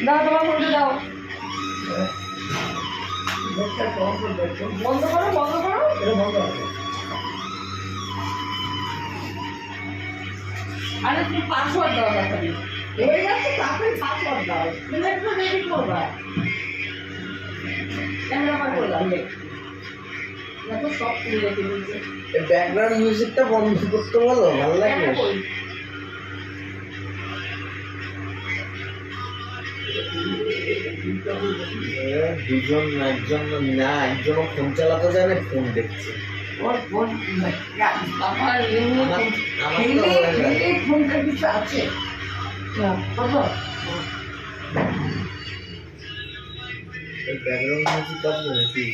দাও তোমার ফোনটা দাও। বন্ধ করো বন্ধ করো। আরে তুমি পাসওয়ার্ড দাও তাড়াতাড়ি। হয়ে যাচ্ছে তাড়াতাড়ি পাসওয়ার্ড দাও। তুমি একটু রেডি করবা। ক্যামেরা অন করে দাও। দেখো সব খুলে রেখে দিয়েছে। এই ব্যাকগ্রাউন্ড মিউজিকটা বন্ধ করতে বলো, ভালো লাগবে। দুজন একজন না, একজনও ফোন চালাতে জানে, ফোন দেখছে। ওর ফোন আমার ফোনটা কিছু আছে ব্যাকগ্রাউন্ড মিউজিক আসবে নাকি?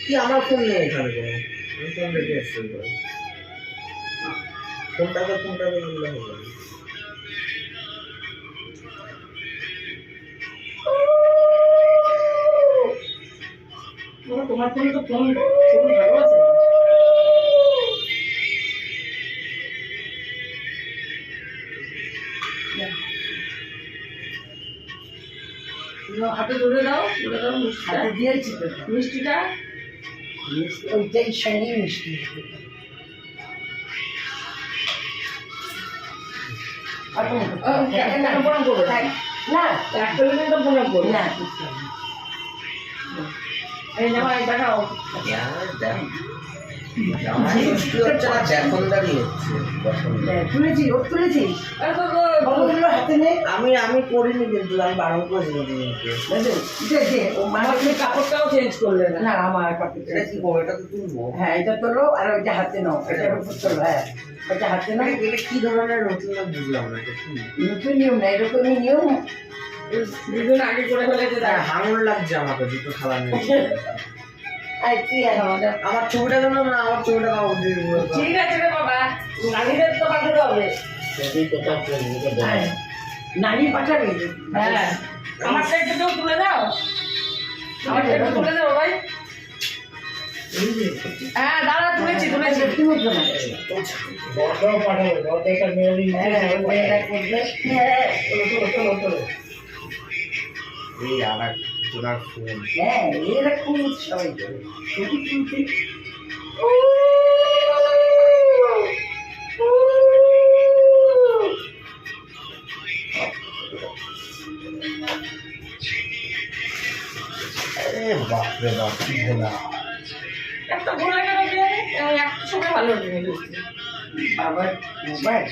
কি আমার ফোন নেই এখানে কোনো, আমি ফোন রেখে এসছি। ফোনটাকে বললে হবে। তোমার ফোনে তো ফোন ভালো আছে। হাতে ধরে দাও মিষ্টিটা দিয়েছি তো। মিষ্টিটা ওইটাই সঙ্গে মিষ্টি না একটা মিনিট প্রণাম করবো না। এই না ভাই দেখাও। আমি করিনি, কিন্তু আমি বারণ করেছি। কাপড়টাও চেঞ্জ করলে না। আমার কাপড়টা কি করবো, এটা তো তুলবো। হ্যাঁ এটা তোলো, আর ওইটা হাতে নাও, এটার উপর তোলো। হ্যাঁ ওইটা হাতে নাও। কি ধরনের নতুন বুঝলাম না, নতুন নিয়ম না, এরকমই নিয়ম দুদিন আগে করে ফেলেছে। হাঙর লাগছে আমাকে দুটো খাবার নিয়ে। আমার ছবিটা দেবো না, আমার ছবিটা ঠিক আছে রে বাবা, নারীদের তো পাঠাতে হবে। নারী পাঠাবে। হ্যাঁ আমারটা একটু তুলে দাও, আমারটা একটু তুলে দাও ভাই। হ্যাঁ দাঁড়া, তুলেছি এরকম সবাই ছবি তুলতে। বাপরে বাপ, কি ভোলা একটা ভোলা কেন একটা সময় ভালো বাবার মোবাইল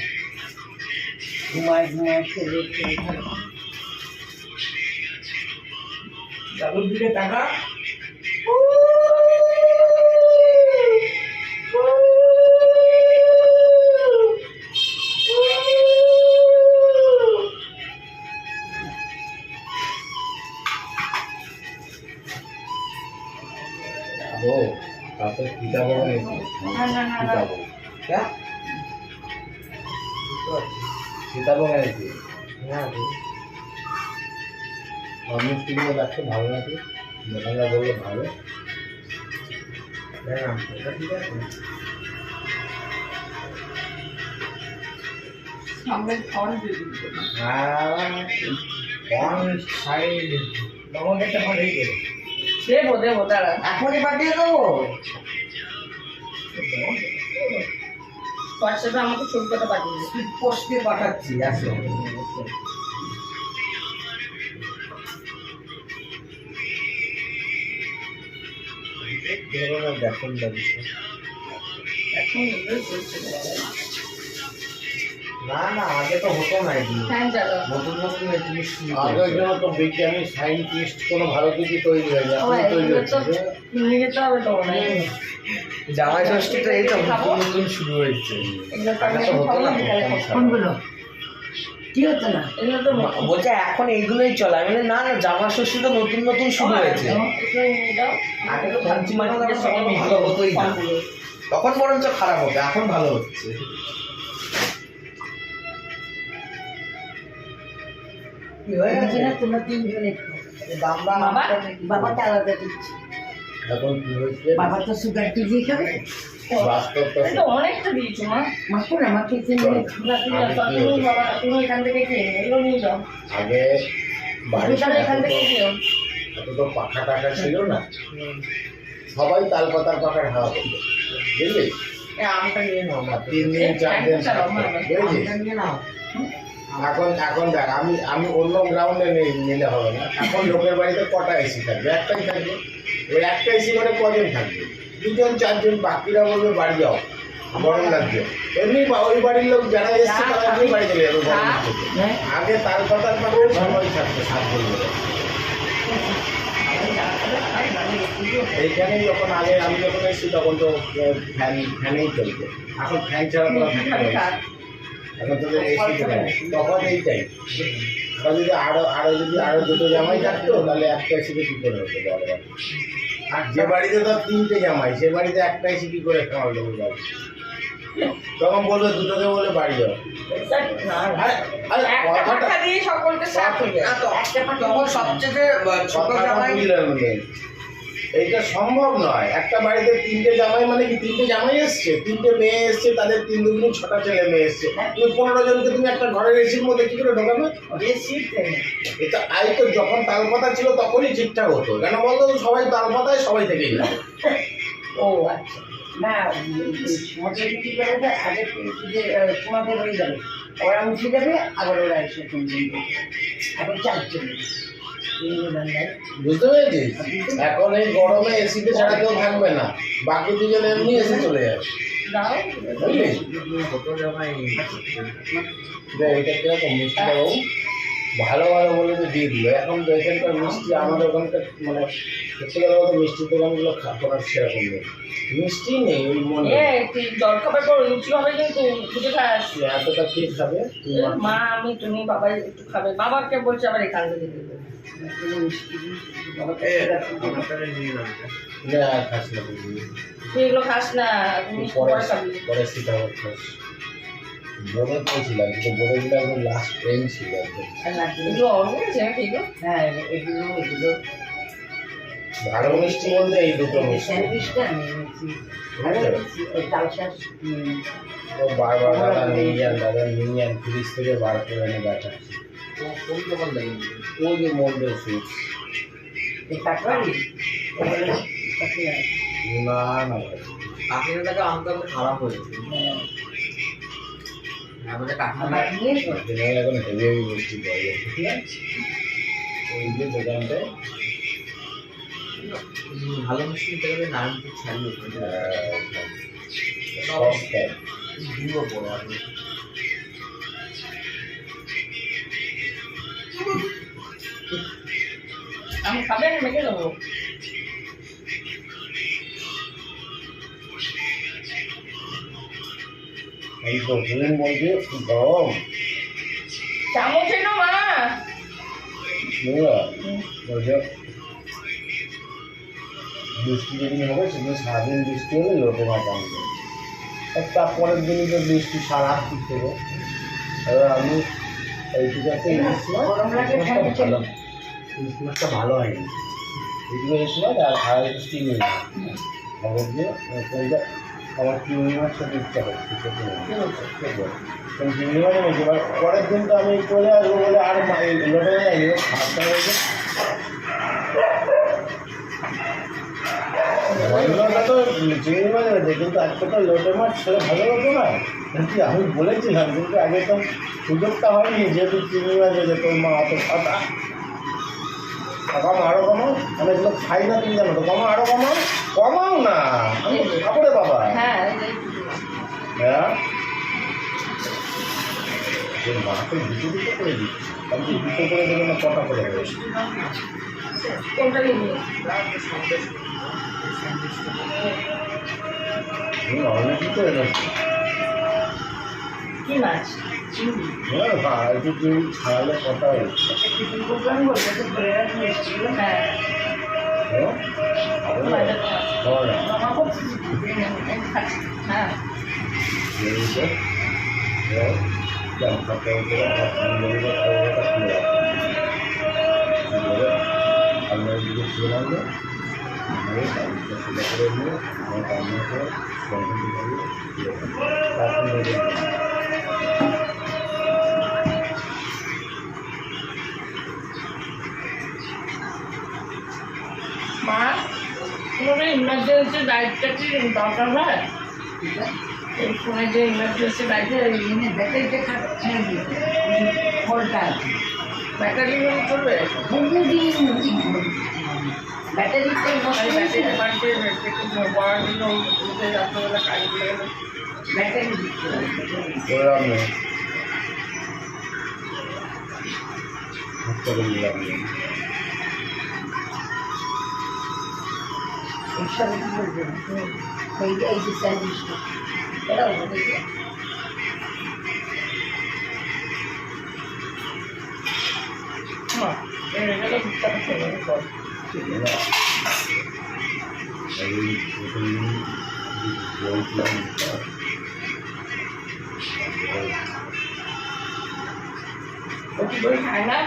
ঘুমায় খেলে ভালো। দাদুর দিকে টাকা সীতাবো নাকি? হ্যাঁ মিষ্টিগুলো দেখতে ভালো লাগে, দোকানদার বললে ভালো। ঠিক আছে, দেবো দাঁড়া, এখনই পাঠিয়ে দেবো। হোয়াটসঅ্যাপে আমাকে ছবিটা পাঠিয়ে দিই, স্পিড পোস্ট দিয়ে পাঠাচ্ছি। আসো দেখুন না না, আগে তো হতো না, নতুন নতুন জিনিস। আগের জন্য তো বিজ্ঞানী সায়েন্টিস্ট কোনো ভালো কিছু তৈরি হয়ে যায়, জামাই ষষ্ঠীটা এই তো নতুন নতুন শুরু হয়েছে। কি হতো না, এগুলো তো বলছে এখন এইগুলোই চলে। আমি না না, জামা ষষ্ঠীটা নতুন নতুন শুরু হয়েছে। আগে তো ভালো হতোই না। তখন বরঞ্চ খারাপ হবে, এখন ভালো হচ্ছে। তোমরা তিনজনে বাবাটা আলাদা দিচ্ছি। এখন কি হয়েছে, বাবা তো সুগার দিয়ে খাবে। বাস্তব তো তো অনেকটা দিয়েছো মা। মাখো না, মাকে তুমি এখান থেকে খেয়ে এগুলো নিয়ে যাও। আগে বাড়িতে এখান থেকে খেয়েও। এত তো পাখা টাকা ছিল না, সবাই তাল পাতার পাখার হাওয়া করতো, বুঝলি? আমটা নিয়ে নাও, 3 দিন 4 দিন বুঝলি? এখন দেখ, আমি অন্য গ্রাউন্ডে নিলে হবে না। এখন লোকের বাড়িতে কটা এসি থাকবে? একটাই থাকবে। ওই একটা এসি করে কজন থাকবে? 2জন 4জন, বাকিরা বলবে বাড়ি যাও, গরম লাগছে। এমনি ওই বাড়ির লোক যারা এসছে তারা এমনি বাড়ি চলে যাবে গরম লাগছে। আগে তাল পাতার পাখার সময় থাকতো 7 দিন ধরে। এইখানেই যখন আগে আমি যখন এসেছি তখন তো ফ্যানেই চলতো। এখন ফ্যান ছাড়া তো এখন তোদের এসি তখন এইটাই। যদি আরো দুটো জামাই থাকতো তাহলে একটা এসিতে কি করে হতো বলো? আর যে বাড়িতে তো 3টে জামাই, সে বাড়িতে একটা এসি কি করে খাওয়াল দেবো বাড়ি? তখন বলবে দুটোকে বলে বাড়ি যাও। কথাটা দিয়ে সকলকে সাথ হয়ে যায়। তখন সবচেয়ে ছোট জামাই এইটা সম্ভব নয়। একটা বাড়িতে 3টে জামাই মানে কি 3টে জামাই এসছে, 3টে মেয়ে এসছে, তাদের 3 দুগুণ 6টা ছেলে মেয়ে এসছে। তুমি 15 জনকে তুমি একটা ঘরের এসির মধ্যে কি করে ঢোকাবে? এটা তো যখন তালপাতা ছিল তখনই ঠিকঠাক হতো। কেন বলতো, সবাই তালপাতায় সবাই থেকেই যাবে। ও আচ্ছা, না মধ্যে কি করে আগে যে তোমাদের হয়ে যাবে, ওরা উঠে যাবে, আবার ওরা এসে এখন 4 জন। বুঝতে পেরেছিস? এখন এই গরমে এসিতে ছাড়া কেউ থাকবে না, বাকি 2জন এমনি এসে চলে যাবে, বুঝলি? এটা কিরকম মিষ্টি বাবু ভালো বলে তো দিয়ে দিল। এখন তো এখানকার মিষ্টি আমাদের ওখানকার মানে সত্যি কথা বলতে মিষ্টির দোকানগুলো করার সেরকম নেই, মিষ্টি নেই। ওই মনে জল খাবার পর লুচি হবে, কিন্তু খুঁজে খাস এতটা কে খাবে? মা, আমি, তুমি, বাবা একটু খাবে। বাবাকে বলছে আবার এখান থেকে দেবো। খাস না, তুই এগুলো খাস না, তুমি পরে খাবি। পরে সেটা খাস। বোধে পেয়েছিলাম, কিন্তু বোধে দিলে একদম লাস্ট ট্রেন ছিল একদম। এগুলো অল্প আছে নাকি? হ্যাঁ, এগুলো ভালো মিষ্টি বলতে এই দুটো মিষ্টি। স্যান্ডউইচটা নিয়েছি, বারবার দাদা নিয়ে যান ফ্রিজ থেকে বার করে এনে দেখাচ্ছি। কোন দোকান দেখেন? ওই যে মন্ডল সুইটস। না না কাকিনা টাকা আমটা খারাপ হয়েছে। আমাদের কাকিনা এখন হেভি মিষ্টি পাওয়া যায়। ঠিক আছে, ওই যে দোকানটায় ভালো মিষ্টি থেকে নাম ছাড়িয়ে সস্তায় ভিড়ও বড় আছে। আমি খাবেন মেখে দেবো। এই তো ফিল্ম বলছে গরম চামচ এনো মা। বলছে বৃষ্টি যেদিন হবে সেদিন সারাদিন বৃষ্টি হলে লোকে মাছ আনবে। তারপরের দিনই তো বৃষ্টি সারা দিক থেকে। এবার আমি এই টিকাতে ইলিশ মাছটা ভালো হয়নি, ইলিশ মাছ আর চিংড়ি মাছ খবর দিয়ে আমার চিংড়ি মাছটা দিতে হচ্ছে। চিংড়ি মাছ এনেছি, এবার পরের দিন তো আমি চলে আসবো বলে আর লোটে যায়নি, খাবারটা হয়েছে। ভালোটা তো চিংড়ি মাছ হয়েছে, কিন্তু আজকে তো লোটে মাছ ছেলে ভালো হতো না কি? আমি বলেছিলাম, কিন্তু আগে তো সুযোগটা হয়নি, যেহেতু চিংড়ি মাছ হয়েছে। তোর মা অত কথা কমাও, আরো কমাও। আমি এগুলো খাই না, তুমি জানো তো। কমাও, আরো কমাও না, আমি খাবো রে বাবা। হ্যাঁ, মাকে দুটো করে দিচ্ছি, আমি দুটো করে দেবো না, কটা করে দেবো? কোনটা নিবি? অনেকই তো এনেছি। কি মাছ? হ্যাঁ, একটু চিংড়ি ছাড়ালে কটা হয়েছে। হ্যাঁ, খাওয়া না আমার খুব হ্যাঁ এসে জামা আপনার দিকে চলে আসবে করে নিয়ে আমার কান্না করে মা কোনো ইমার্জেন্সি ডায়েটটা কি দরকার হয় এই ফোনে যে ইমার্জেন্সি ডায়েটে ব্যাটারিটা ছেড়ে দিয়েছে ফলটা আছে ব্যাটারি চলবে ব্যাটারিতে ব্যাটারি পাল্টে পড়ার জন্য উঠে রাত্রেবেলা কাজ করে গেলে ব্যাটারি করলাম না হাতটা নিলাম না এইসব কি বলবেন এই যে স্যান্ডউইচটা এটাও বলবে হ্যাঁ এটা ঠিকঠাক ছিল ওটি বই খায় না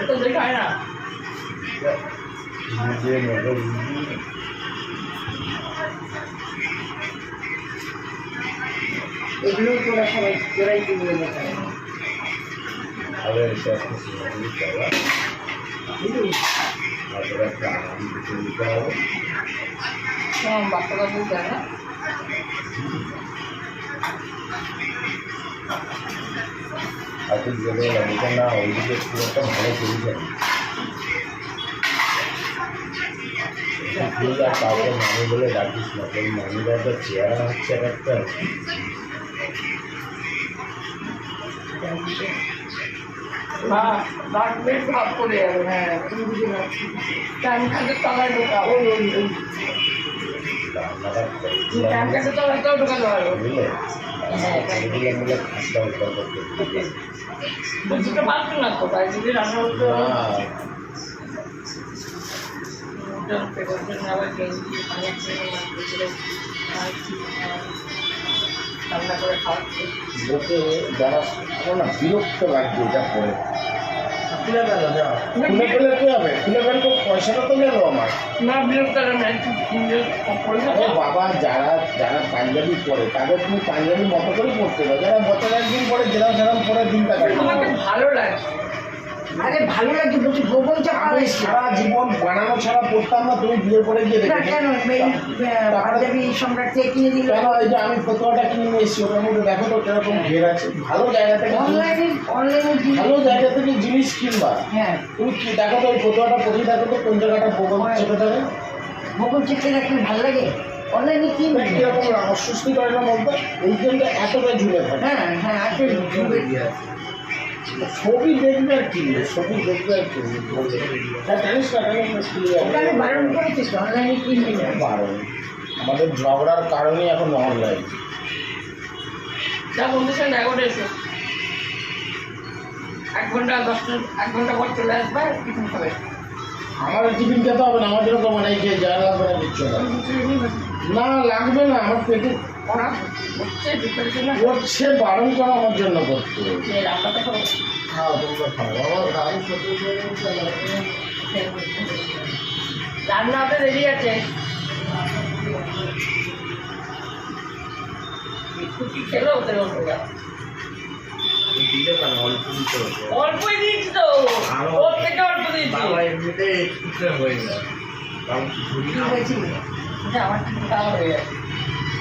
তো বই খায় না এগুলো তোরা সবাই তোরাই কিনে দেবে বাচ্চারা বই দেয় না আজকে গেলে এটা না ওইদিকে খুব একটা ভালো পরিচয় আর কাউকে মামি বলে ডাকিস না তোর মামিরা একটা চেহারা হচ্ছে একটা হ্যাঁ 10 মিনিট ভাব করে যাবে হ্যাঁ তুমি বুঝে না টাইম খাতে তলায় ঢোকা ওই টাইম খাতে তলায় তো ঢোকাতে পারো বুঝলে মিলে খাসটা উদ্ধার করতে বুঝতে পারছো না তো তাই যদি রান্না করতে আবার গেঞ্জি রান্না করে খাওয়াচ্ছে লোকে যারা না বিরক্ত লাগছে এটা করে খুলে ফেলো যা খুলে ফেলে কি হবে খুলে ফেলে তো পয়সাটা তো গেল আমার না বিরক্ত ও বাবা যারা যারা পাঞ্জাবি পরে তাদের তুমি পাঞ্জাবি মতো করে পড়তে হবে যারা বছর একদিন পরে যেরকম পরে দিন কাটে আমাকে ভালো লাগে আরে ভালো লাগে বলছি ভোগন আমি সারা জীবন বানানো ছাড়া পড়তাম না তুমি বিয়ে করে গিয়ে না কেন পাঞ্জাবি সম্রাট থেকে কিনে দিল কেন এই যে আমি ফটোটা কিনে নিয়ে এসেছি ওটার মধ্যে দেখো তো কিরকম ঘের আছে ভালো জায়গা থেকে অনলাইনে ভালো জায়গা থেকে জিনিস কিনবা হ্যাঁ তুমি কি দেখো তো ওই ফটোটা পড়ে দেখো তো কোন জায়গাটা ভোগন চেপে থাকে ভোগন চেপে রাখলে ভালো লাগে অনলাইনে কিনবে কিরকম অস্বস্তি করে না বলতো এই জন্য এতটা ঝুলে থাকে হ্যাঁ হ্যাঁ আছে ছবি দেখবে আর কিনবে ছবি দেখবে আর কিনবে জানিস না ওখানে বারণ করেছিস অনলাইনে কিনবি না বারণ আমাদের ঝগড়ার কারণেই এখন অনলাইন যা বন্ধুর সঙ্গে দেখা করে এসো 1 ঘন্টা 1 ঘন্টা পর চলে আসবে টিফিন খাবে আমার টিফিন খেতে হবে না আমার জন্য তো মানে খেয়ে যা লাগবে না কিচ্ছু না লাগবে না আমার পেটে ওরা হচ্ছে ডিপ্রেশন হচ্ছে বারণ করা আমার জন্য করতে রান্নাটা করো খাওয়া তোমরা খাও আমার গাড়ি সত্যি রান্না তো রেডি আছে কি খেলো ওদের ওরা দিতে পারে অল্প দিতে হবে অল্পই দিয়েছি তো ওর থেকে অল্প দিয়েছি বাবা এমনিতে একটু হয়ে যায় বাবা ঝুড়ি না হয়েছিল আমার ঠিক খাওয়া হয়ে গেছে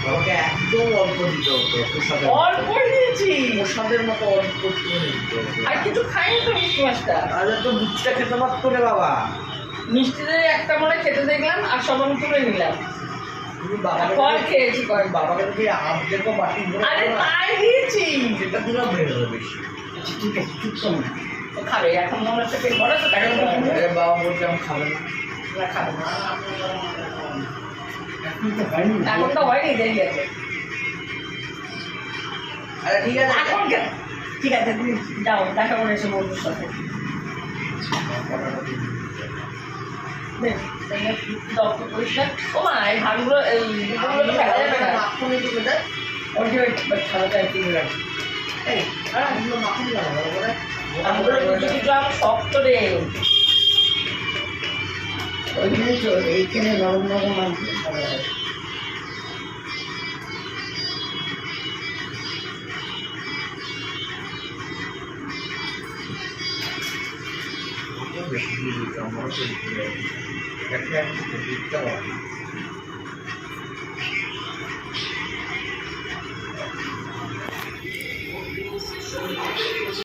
বাবাকে একদম অল্প দিতে হতো প্রসাদের অল্পই দিয়েছি প্রসাদের মতো অল্প করে দিতে হতো আর কিছু খাইনি তো মিষ্টি মাছটা তাহলে তো দুধটা খেতে পারতো রে বাবা মিষ্টিতে একটা মনে খেতে দেখলাম আর সব আমি তুলে নিলাম তুমি আর বাবাকে ফল খেয়েছি কয়েক বাবাকে যদি হাফ দেখো বাটি ভরে আরে তাই দিয়েছি সেটা দিলাম হয়ে যাবে বেশি ঠিক আছে ঠিক তো ও খাবে এখন মনে হচ্ছে পেট বড় তো তাই আরে বাবা বলছে আমি খাবে না না খাবে না এখন তো হয়নি দেরি আছে আরে ঠিক আছে এখন ঠিক আছে তুমি যাও দেখা করে এসে বন্ধুর সাথে রক্ত পরিষ্কার ও মা এই ভাগগুলো এই দুটোগুলো তো ফেলা যাবে না মাখনে দিবে দেখ ওই যে খাওয়াটা একটু রাখি এই আর এগুলো মাখন লাগাবো ওরা আমগুলো কিছু কিছু আম শক্ত রে ওই জন্যই তো এইখানে নরম নরম মাংস ভালো হয় বেশি দিয়ে দিতাম, আমার তো দিতে হবে। একটা দিতে হবে।